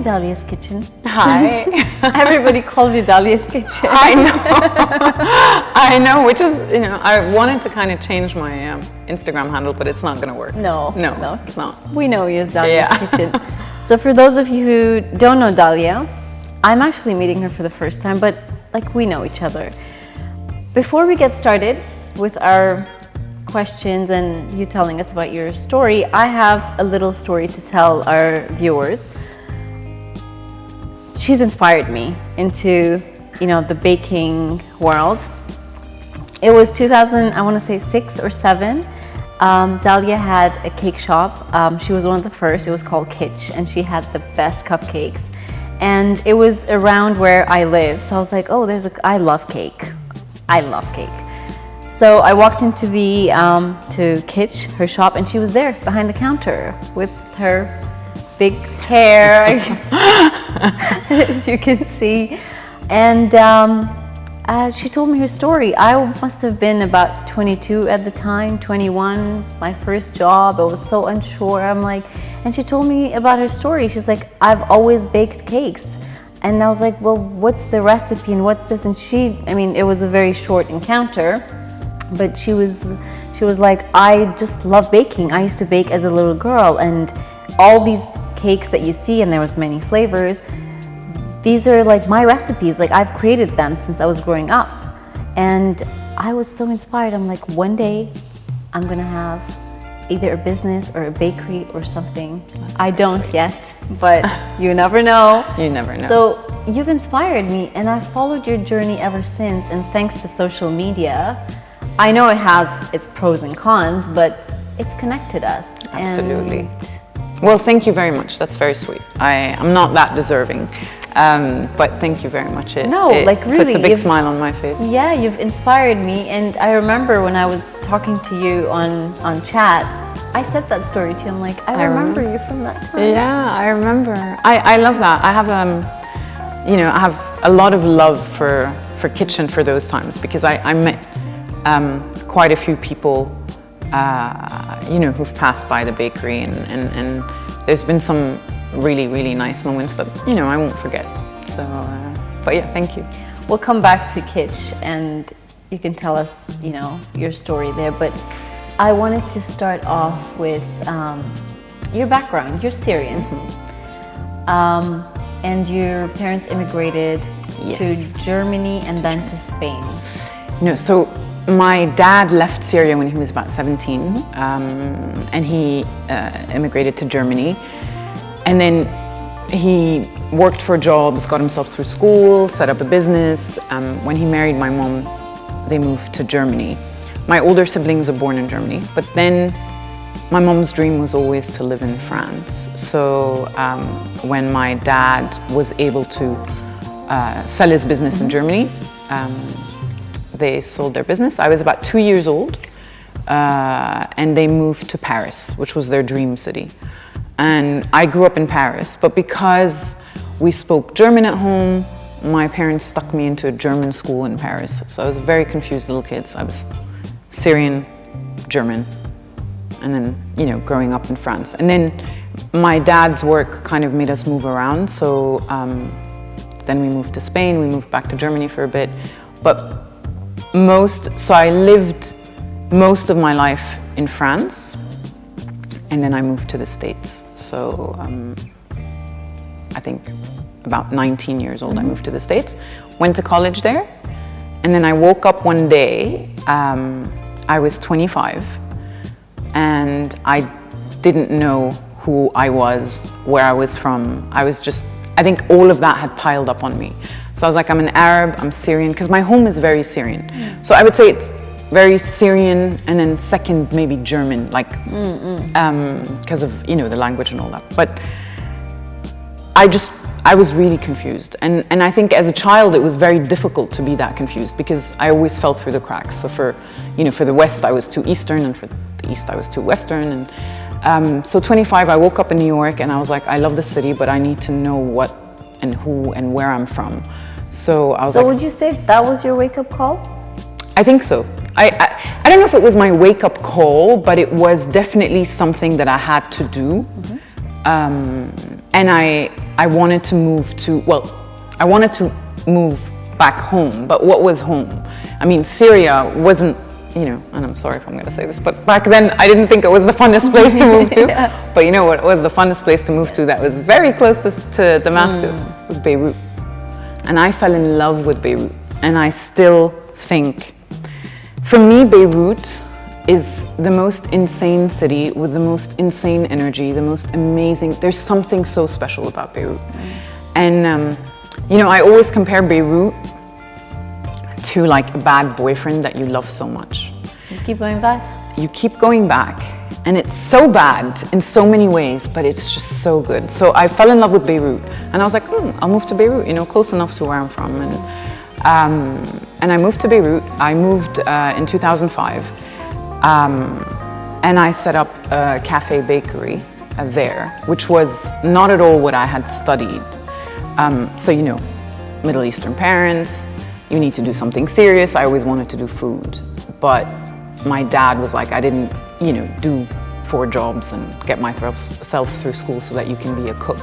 Dalia's Kitchen. Hi. Everybody calls you Dalia's Kitchen. I know. I know, which is, I wanted to kind of change my Instagram handle, but it's not going to work. No, it's not. We know you as Dalia's Kitchen. So for those of you who don't know Dalia, I'm actually meeting her for the first time, but like we know each other. Before we get started with our questions and you telling us about your story, I have a little story to tell our viewers. She's inspired me into, the baking world. It was 2000, I want to say 6 or 7. Dalia had a cake shop. She was one of the first. It was called Kitsch, and she had the best cupcakes. And it was around where I live. So I was like, oh, I love cake. I love cake. So I walked into to Kitsch, her shop, and she was there behind the counter with her big hair, as you can see. And she told me her story. I must have been about 22 at the time, 21, my first job. I was so unsure. And she told me about her story. She's like, I've always baked cakes. And I was like, well, what's the recipe and what's this? And it was a very short encounter. But she was like, I just love baking. I used to bake as a little girl, and all these cakes that you see, and there was many flavors, these are like my recipes. Like, I've created them since I was growing up. And I was so inspired. I'm like, one day I'm gonna have either a business or a bakery or something. I don't yet, but you never know. You never know. So you've inspired me, and I've followed your journey ever since. And thanks to social media, I know it has its pros and cons, but it's connected us. Absolutely. Well, thank you very much. That's very sweet. I'm not that deserving, but thank you very much. It puts a big smile on my face. Yeah, you've inspired me. And I remember when I was talking to you on chat, I said that story to you. I'm like, I remember you from that time. Yeah, I remember. I love that. I have I have a lot of love for Kitsch and for those times, because I met quite a few people, who've passed by the bakery, and there's been some really, really nice moments that, I won't forget. So, but yeah, thank you. We'll come back to Kitsch, and you can tell us, your story there. But I wanted to start off with your background. You're Syrian. Mm-hmm. And your parents immigrated to Germany and then to Spain. No, so my dad left Syria when he was about 17, and he immigrated to Germany. And then he worked for jobs, got himself through school, set up a business. When he married my mom, they moved to Germany. My older siblings are born in Germany, but then my mom's dream was always to live in France. So when my dad was able to sell his business in Germany, they sold their business. I was about 2 years old, and they moved to Paris, which was their dream city. And I grew up in Paris, but because we spoke German at home, my parents stuck me into a German school in Paris. So I was a very confused little kid. So I was Syrian, German, and then, growing up in France. And then my dad's work kind of made us move around. So then we moved to Spain, we moved back to Germany for a bit. But so I lived most of my life in France, and then I moved to the States. So I think about 19 years old, I moved to the States, went to college there, and then I woke up one day, I was 25, and I didn't know who I was, where I was from. I think all of that had piled up on me. So I was like, I'm an Arab, I'm Syrian, because my home is very Syrian. Mm. So I would say it's very Syrian, and then second, maybe German, because of, the language and all that. But I was really confused. And I think as a child, it was very difficult to be that confused, because I always fell through the cracks. So for the West, I was too Eastern, and for the East, I was too Western. And so 25, I woke up in New York, and I was like, I love the city, but I need to know what and who and where I'm from. So I was like... So would you say that was your wake-up call? I think so. I don't know if it was my wake-up call, but it was definitely something that I had to do. Mm-hmm. And I wanted to move to, I wanted to move back home, but what was home? I mean, Syria wasn't, and I'm sorry if I'm going to say this, but back then I didn't think it was the funnest place to move to. Yeah. But you know what was the funnest place to move to that was very close to Damascus? It was Beirut. And I fell in love with Beirut. And I still think, for me, Beirut is the most insane city with the most insane energy, the most amazing, there's something so special about Beirut. And, I always compare Beirut to like a bad boyfriend that you love so much. You keep going back? You keep going back, and it's so bad in so many ways, but it's just so good. So I fell in love with Beirut, and I was like, I'll move to Beirut, close enough to where I'm from. And I moved to Beirut. I moved in 2005. And I set up a cafe bakery there, which was not at all what I had studied. So, Middle Eastern parents, you need to do something serious. I always wanted to do food. But my dad was like, I didn't, do 4 jobs and get myself through school so that you can be a cook.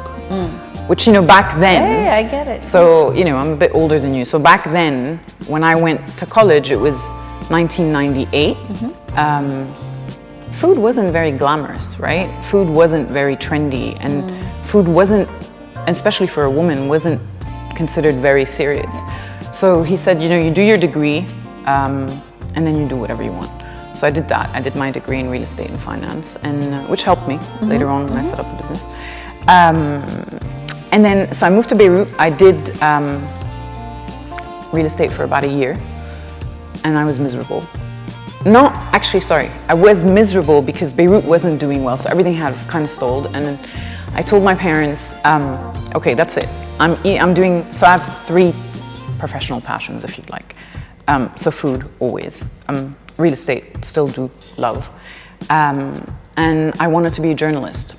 Which, back then... Hey, I get it. So, I'm a bit older than you. So back then, when I went to college, it was 1998. Food wasn't very glamorous, right? Food wasn't very trendy, and food wasn't, especially for a woman, wasn't considered very serious. So he said, you do your degree, and then you do whatever you want. So I did that. I did my degree in real estate and finance, and which helped me later on when I set up a business. And then, so I moved to Beirut. I did real estate for about a year, and I was miserable. I was miserable because Beirut wasn't doing well, so everything had kind of stalled. And I told my parents, okay, that's it. So I have 3 professional passions, if you'd like. So food, always. Real estate, still do love. And I wanted to be a journalist.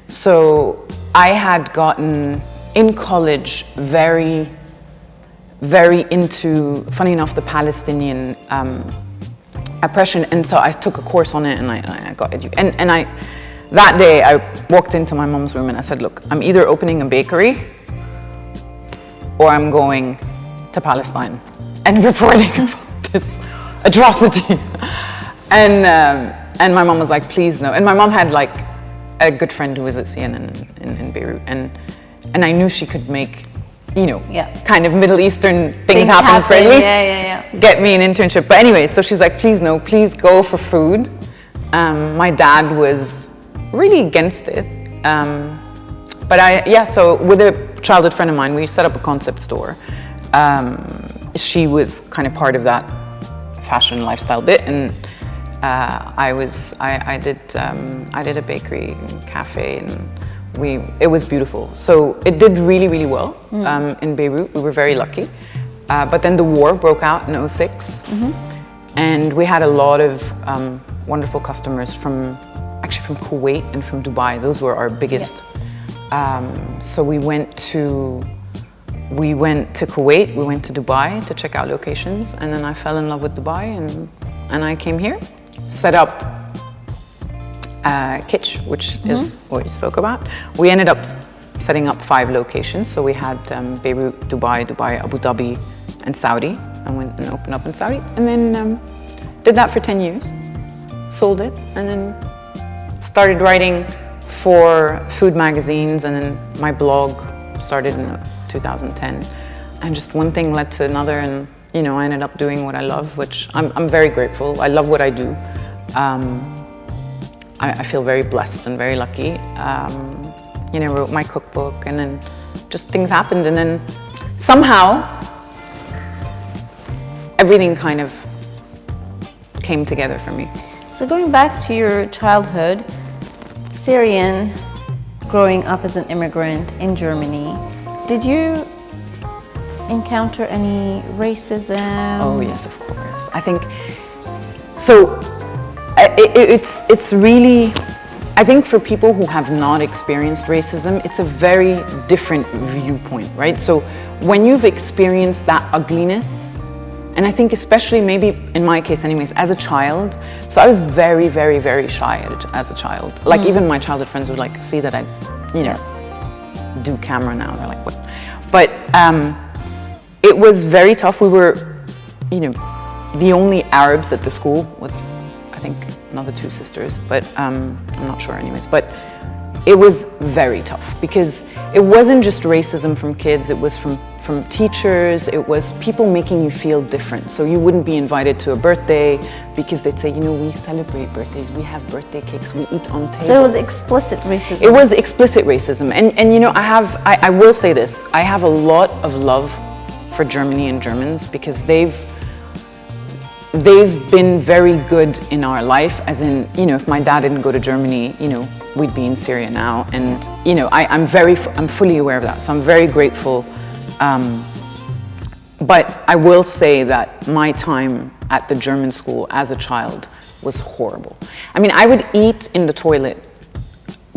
So I had gotten, in college, very, very into, funny enough, the Palestinian oppression, and so I took a course on it, and I got educated. And that day I walked into my mom's room and I said, look, I'm either opening a bakery or I'm going to Palestine and reporting about this atrocity. And my mom was like, please no. And my mom had like a good friend who was at CNN in Beirut, and I knew she could make, kind of Middle Eastern things happen for at least get me an internship. But anyway, so she's like, please no, please go for food. My dad was really against it. So with a childhood friend of mine, we set up a concept store. She was kind of part of that fashion lifestyle bit, and I did a bakery and cafe, and it was beautiful. So it did really, really well in Beirut. We were very lucky. But then the war broke out in 2006. And we had a lot of wonderful customers from Kuwait and from Dubai. Those were our biggest. So we went to Kuwait, we went to Dubai to check out locations, and then I fell in love with Dubai, and I came here, set up Kitsch, which is what you spoke about. We ended up setting up 5 locations. So we had Beirut, Dubai, Abu Dhabi, and Saudi. I went and opened up in Saudi, and then did that for 10 years, sold it, and then started writing for food magazines, and then my blog started in 2010. And just one thing led to another, and I ended up doing what I love, which I'm very grateful. I love what I do. I feel very blessed and very lucky. Wrote my cookbook, and then just things happened, and then somehow everything kind of came together for me. So going back to your childhood, Syrian, growing up as an immigrant in Germany, did you encounter any racism? Oh yes, of course. I think so. It's really, I think for people who have not experienced racism, it's a very different viewpoint, right? So when you've experienced that ugliness, and I think especially maybe in my case anyways, as a child, so I was very, very, very shy as a child. Like even my childhood friends would like see that I, do camera now. They're like, what? But it was very tough. We were, you know, the only Arabs at the school with, I think, another 2 sisters, but I'm not sure anyways. But it was very tough because it wasn't just racism from kids, it was from teachers, it was people making you feel different. So you wouldn't be invited to a birthday because they'd say, you know, we celebrate birthdays, we have birthday cakes, we eat on tables. So it was explicit racism. It was explicit racism. And you know, I will say this, I have a lot of love for Germany and Germans because they've been very good in our life, as in, you know, if my dad didn't go to Germany, you know, we'd be in Syria now. And, you know, I'm fully aware of that. So I'm very grateful. But I will say that my time at the German school as a child was horrible. I mean, I would eat in the toilet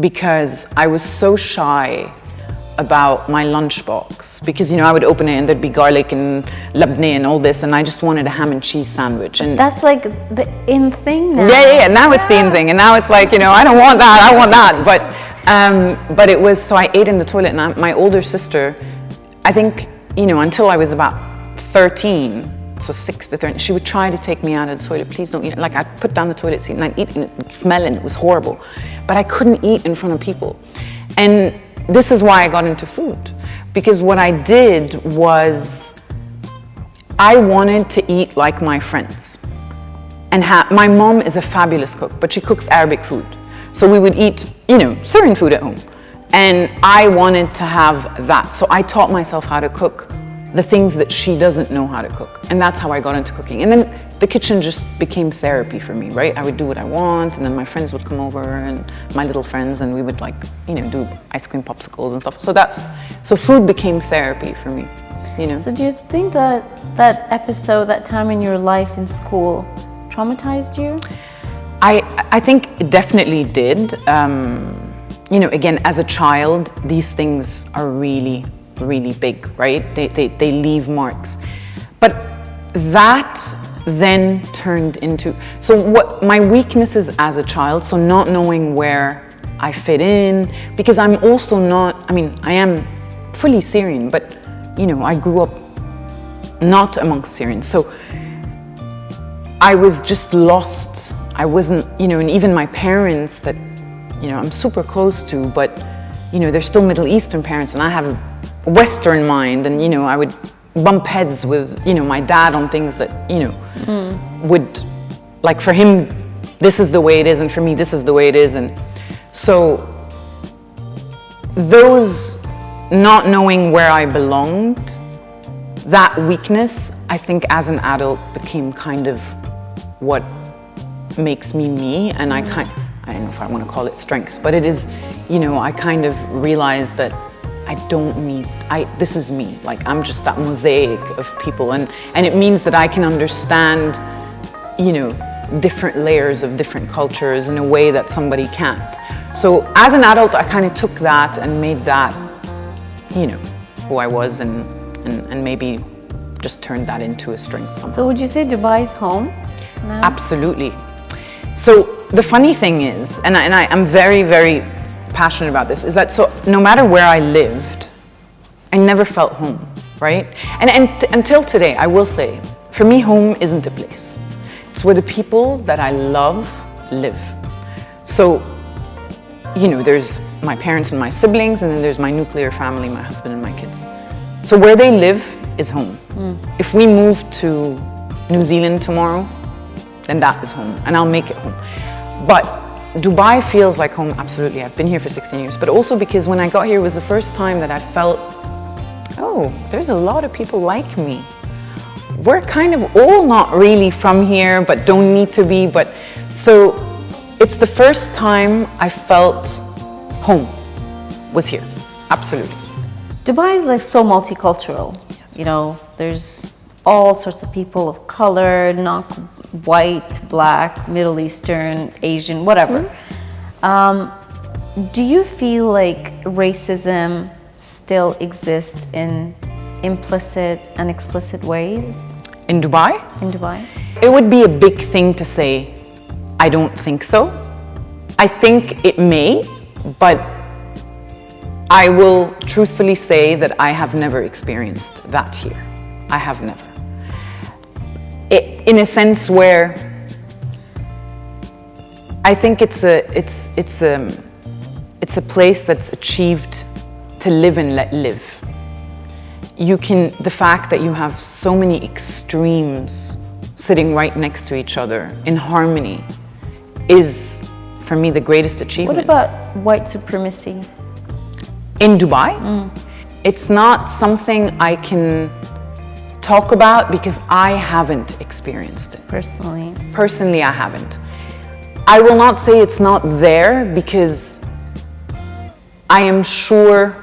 because I was so shy about my lunchbox, because, you know, I would open it and there'd be garlic and labneh and all this, and I just wanted a ham and cheese sandwich. And that's like the in thing now. Yeah. Now it's the in thing, and now it's like, you know, I don't want that, I want that. But it was, so I ate in the toilet, and my older sister, I think, you know, until I was about 13, so 6 to 13, she would try to take me out of the toilet. Please don't eat. Like, I'd put down the toilet seat and I'd eat, and it would smell, and it was horrible. But I couldn't eat in front of people. And this is why I got into food, because what I did was I wanted to eat like my friends. And my mom is a fabulous cook, but she cooks Arabic food. So we would eat, you know, Syrian food at home. And I wanted to have that. So I taught myself how to cook the things that she doesn't know how to cook. And that's how I got into cooking. And then the kitchen just became therapy for me, right? I would do what I want, and then my friends would come over, and my little friends, and we would, like, you know, do ice cream popsicles and stuff. So food became therapy for me, you know. So do you think that episode, that time in your life in school, traumatized you? I think it definitely did. You know, again, as a child, these things are really, really big, right? They leave marks. But that then turned into, so what my weaknesses as a child, so not knowing where I fit in, because I'm also not, I mean, I am fully Syrian, but, you know, I grew up not amongst Syrians. So I was just lost. I wasn't, you know, and even my parents that, you know, I'm super close to, but, you know, they're still Middle Eastern parents, and I have a Western mind, and, you know, I would bump heads with, you know, my dad on things that, you know, would, like, for him, this is the way it is, and for me, this is the way it is. And so those not knowing where I belonged, that weakness, I think as an adult became kind of what makes me me. And I don't know if I want to call it strength, but it is, you know, I kind of realized that I don't need, this is me. Like, I'm just that mosaic of people. And it means that I can understand, you know, different layers of different cultures in a way that somebody can't. So as an adult, I kind of took that and made that, you know, who I was, and maybe just turned that into a strength somehow. So would you say Dubai is home now? Absolutely. So the funny thing is, and I'm very, very passionate about this, is that so no matter where I lived, I never felt home, right? And until today, I will say, for me, home isn't a place. It's where the people that I love live. So, you know, there's my parents and my siblings, and then there's my nuclear family, my husband and my kids. So where they live is home. If we move to New Zealand tomorrow, then that is home, and I'll make it home. But Dubai feels like home, absolutely. I've been here for 16 years, but also because when I got here, it was the first time that I felt, oh, there's a lot of people like me. We're kind of all not really from here, but don't need to be, but so it's the first time I felt home was here, absolutely. Dubai is like so multicultural. Yes. You know, there's all sorts of people of color, not white, black, Middle Eastern, Asian, whatever. Do you feel like racism still exists in implicit and explicit ways? In Dubai? In Dubai? It would be a big thing to say, I don't think so. I think it may, but I will truthfully say that I have never experienced that here. I have never. In a sense where I think it's a place that's achieved to live and let live. The fact that you have so many extremes sitting right next to each other in harmony is, for me, the greatest achievement. What about white supremacy? In Dubai? It's not something I can talk about because I haven't experienced it. Personally, I haven't. I will not say it's not there because I am sure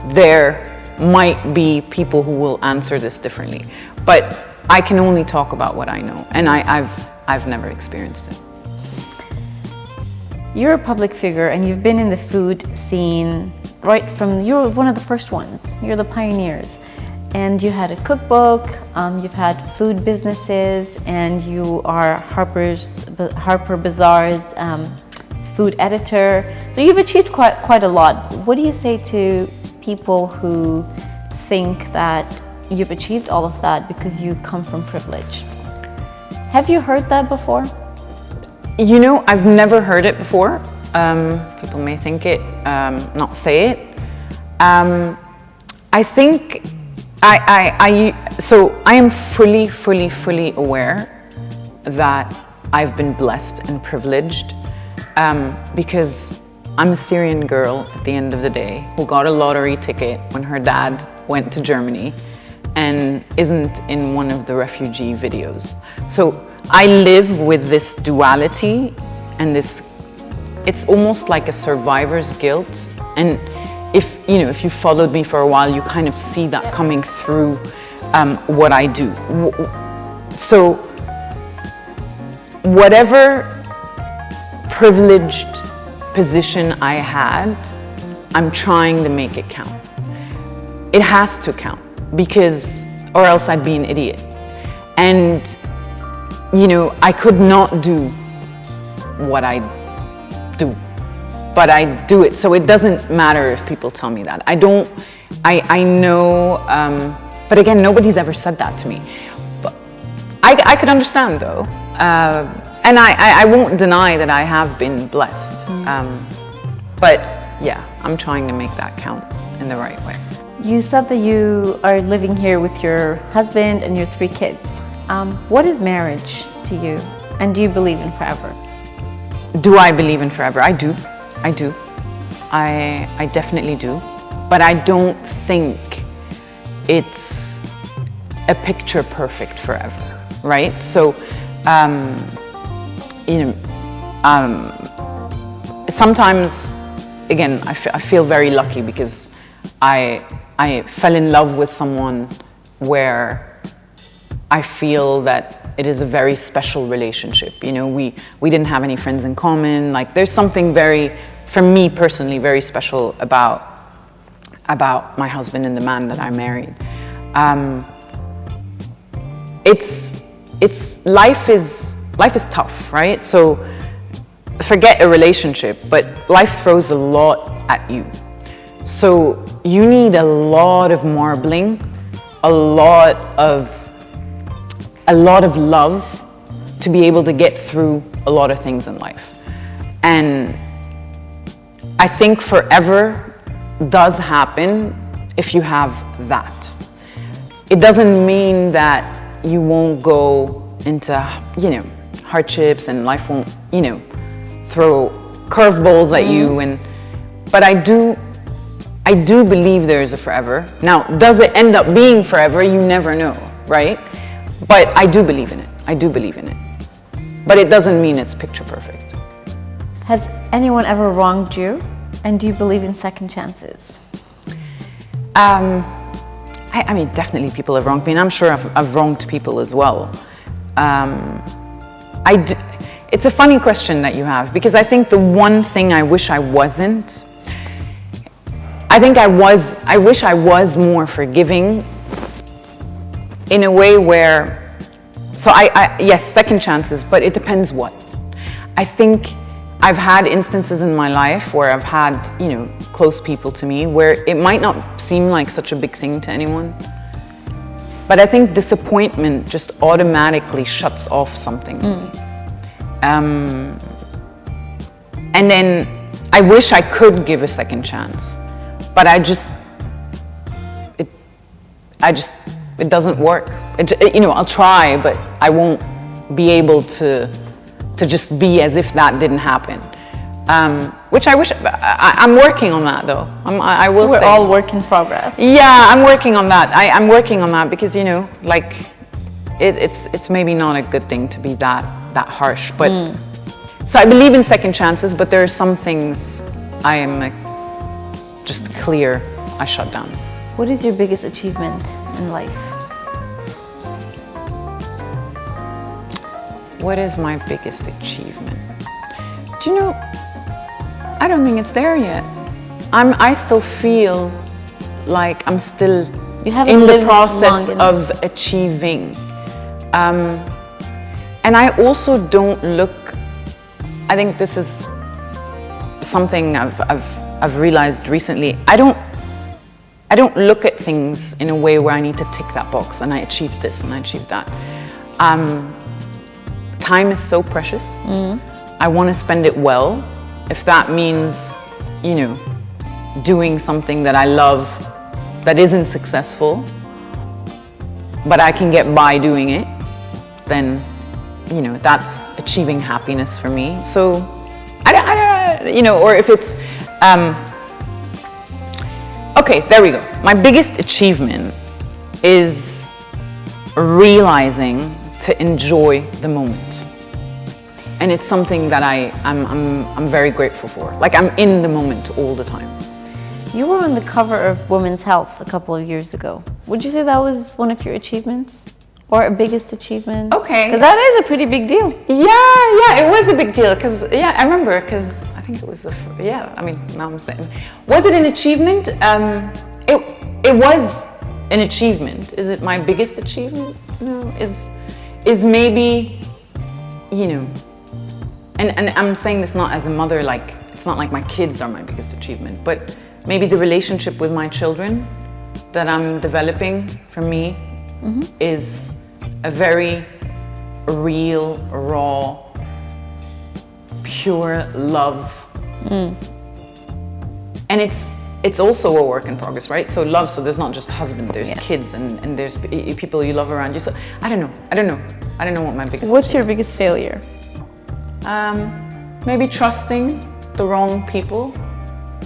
there might be people who will answer this differently. But I can only talk about what I know, and I've never experienced it. You're a public figure and you've been in the food scene you're one of the first ones. You're the pioneers. And you had a cookbook, you've had food businesses, and you are Harper Bazaar's food editor. So you've achieved quite a lot. What do you say to people who think that you've achieved all of that because you come from privilege? Have you heard that before? You know, I've never heard it before. People may think it, not say it. I think so I am fully aware that I've been blessed and privileged because I'm a Syrian girl at the end of the day who got a lottery ticket when her dad went to Germany and isn't in one of the refugee videos. So I live with this duality and it's almost like a survivor's guilt. And if you followed me for a while, you kind of see that coming through what I do. So whatever privileged position I had, I'm trying to make it count. It has to count or else I'd be an idiot. And I could not do what I do, but I do it. So it doesn't matter if people tell me that. I know, but again, nobody's ever said that to me. But I could understand though. And I won't deny that I have been blessed. But yeah, I'm trying to make that count in the right way. You said that you are living here with your husband and your 3 kids. What is marriage to you? And do you believe in forever? Do I believe in forever? I do. I definitely do. But I don't think it's a picture perfect forever, right? So, sometimes, again, I feel very lucky because I fell in love with someone where I feel that it is a very special relationship. We didn't have any friends in common. Like there's something for me personally, very special about my husband and the man that I married. Life is tough, right? So forget a relationship, but life throws a lot at you. So you need a lot of marbling, a lot of love to be able to get through a lot of things in life. And I think forever does happen if you have that. It doesn't mean that you won't go into, hardships and life won't, throw curveballs at you. But I do believe there is a forever. Now, does it end up being forever? You never know, right? But I do believe in it. But it doesn't mean it's picture perfect. Has anyone ever wronged you? And do you believe in second chances? I mean, definitely people have wronged me, and I'm sure I've wronged people as well. It's a funny question that you have, because I think the one thing I wish I wasn't, I wish I was more forgiving in a way where, yes, second chances, but it depends what. I think I've had instances in my life where I've had, close people to me where it might not seem like such a big thing to anyone. But I think disappointment just automatically shuts off something. And then I wish I could give a second chance, but it doesn't work. I'll try, but I won't be able to just be as if that didn't happen. Which I wish, I'm working on that though. I will say. We're all work in progress. Yeah, I'm working on that. I'm working on that because, it's maybe not a good thing to be that harsh. But so I believe in second chances, but there are some things I am just clear I shut down. What is your biggest achievement in life? What is my biggest achievement? Do you know, I don't think it's there yet. I still feel like I'm still in the process of achieving. And I also don't look, I think this is something I've realized recently. I don't look at things in a way where I need to tick that box and I achieved this and I achieved that. Time is so precious. I want to spend it well. If that means, doing something that I love that isn't successful, but I can get by doing it, then, that's achieving happiness for me. So, or if it's, okay, there we go. My biggest achievement is realizing to enjoy the moment. And it's something that I'm very grateful for. Like, I'm in the moment all the time. You were on the cover of Women's Health a couple of years ago. Would you say that was one of your achievements? Or a biggest achievement? Okay. Because that is a pretty big deal. Yeah, it was a big deal. Because, I remember, because I think it was, now I'm saying. Was it an achievement? It was an achievement. Is it my biggest achievement? No, is maybe, and I'm saying this not as a mother, like, it's not like my kids are my biggest achievement, but maybe the relationship with my children that I'm developing for me is a very real, raw, pure love. And it's also a work in progress, right? So love, so there's not just husband, there's kids and there's people you love around you. So I don't know what my biggest What's your biggest failure? Maybe trusting the wrong people,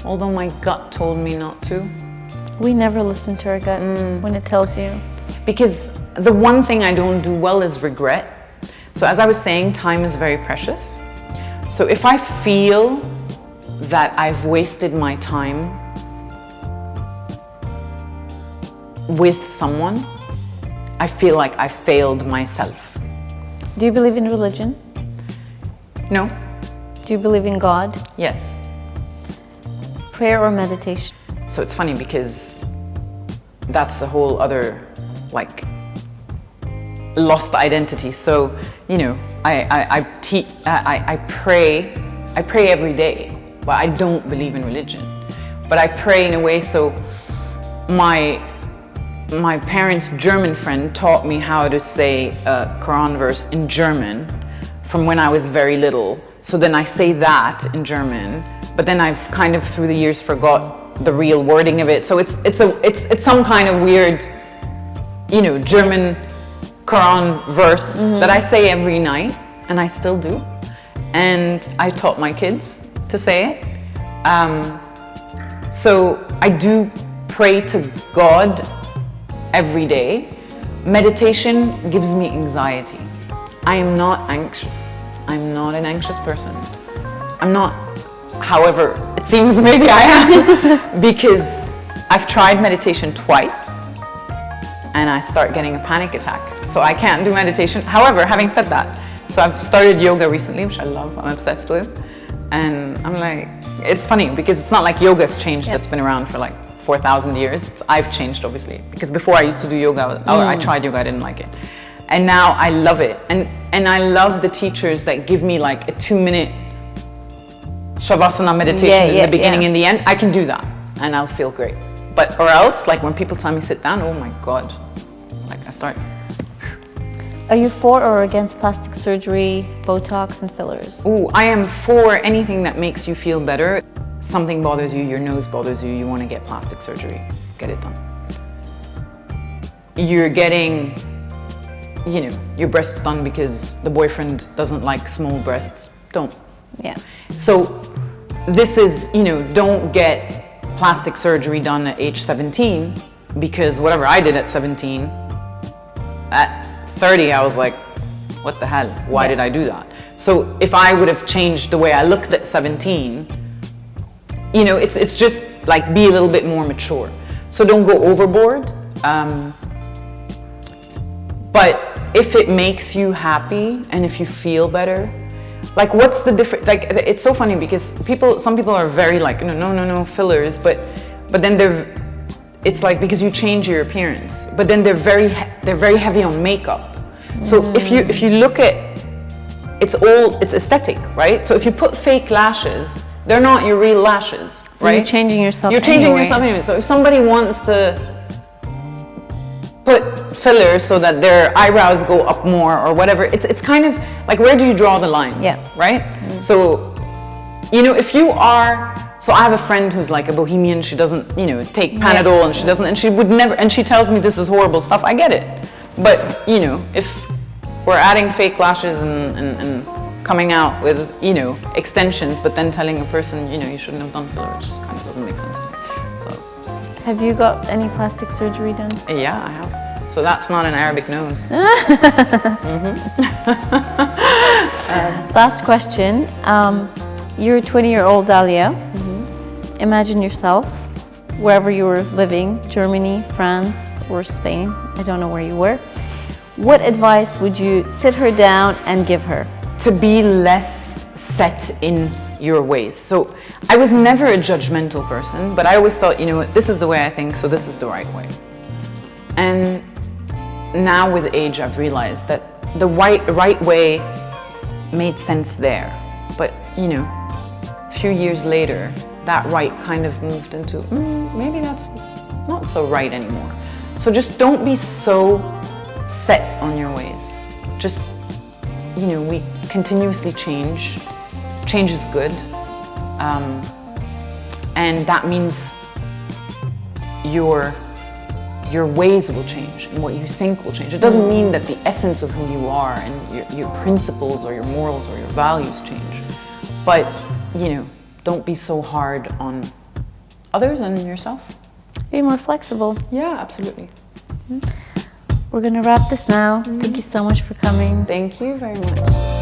although my gut told me not to. We never listen to our gut when it tells you. Because the one thing I don't do well is regret. So as I was saying, time is very precious. So if I feel that I've wasted my time with someone, I feel like I failed myself. Do you believe in religion? No. Do you believe in God? Yes. Prayer or meditation? So it's funny because that's a whole other, lost identity. So, I pray every day, but I don't believe in religion. But I pray in a way, so my parents' German friend taught me how to say a Quran verse in German from when I was very little. So then I say that in German, but then I've kind of through the years forgot the real wording of it. So it's some kind of weird, German Quran verse that I say every night, and I still do. And I taught my kids to say it. So I do pray to God every day. Meditation gives me anxiety. I am not anxious. I'm not an anxious person. I'm not, however, it seems maybe I am, because I've tried meditation twice and I start getting a panic attack. So I can't do meditation. However, having said that, so I've started yoga recently, which I love, I'm obsessed with. And I'm like, it's funny because it's not like yoga's changed, that's been around for 4,000 years. I've changed, obviously, because before I used to do yoga, I tried yoga, I didn't like it. And now I love it. And I love the teachers that give me a 2-minute Shavasana meditation in the beginning and the end, I can do that and I'll feel great. But, or else, like when people tell me sit down, oh my God, like I start. Are you for or against plastic surgery, Botox and fillers? Oh, I am for anything that makes you feel better. Something bothers you, your nose bothers you, you want to get plastic surgery, get it done. You're getting, you know, your breasts done because the boyfriend doesn't like small breasts, don't. Yeah. So this is, you know, don't get plastic surgery done at age 17 because whatever I did at 17, at 30 I was like, what the hell, why did I do that? So if I would have changed the way I looked at 17, you know, it's just like be a little bit more mature. So don't go overboard. But if it makes you happy and if you feel better, like what's the difference? Like it's so funny because some people are very like, no, fillers, but then it's like because you change your appearance, but then they're very heavy on makeup. So if you look at, it's aesthetic, right? So if you put fake lashes, they're not your real lashes, so right? You're changing yourself. You're changing yourself anyway. So if somebody wants to put fillers so that their eyebrows go up more or whatever, it's kind of like, where do you draw the line? Yeah. Right? So, you know, if you are, so I have a friend who's like a bohemian, she doesn't, you know, take Panadol and she doesn't, and she would never, and she tells me this is horrible stuff, I get it. But, you know, if we're adding fake lashes and coming out with, you know, extensions, but then telling a person, you know, you shouldn't have done filler, it just kind of doesn't make sense to me. So. Have you got any plastic surgery done? Yeah, I have. So that's not an Arabic nose. Last question. You're a 20-year-old Dalia. Imagine yourself wherever you were living, Germany, France, or Spain. I don't know where you were. What advice would you sit her down and give her? To be less set in your ways. So I was never a judgmental person, but I always thought, you know what, this is the way I think, so this is the right way. And now with age, I've realized that the right way made sense there. But, you know, a few years later, that right kind of moved into, maybe that's not so right anymore. So just don't be so set on your ways. Just, you know, we continuously change. Change is good. And that means your ways will change and what you think will change. It doesn't mean that the essence of who you are and your principles or your morals or your values change. But, you know, don't be so hard on others and yourself. Be more flexible. Yeah, absolutely. We're gonna wrap this now. Thank you so much for coming. Thank you very much.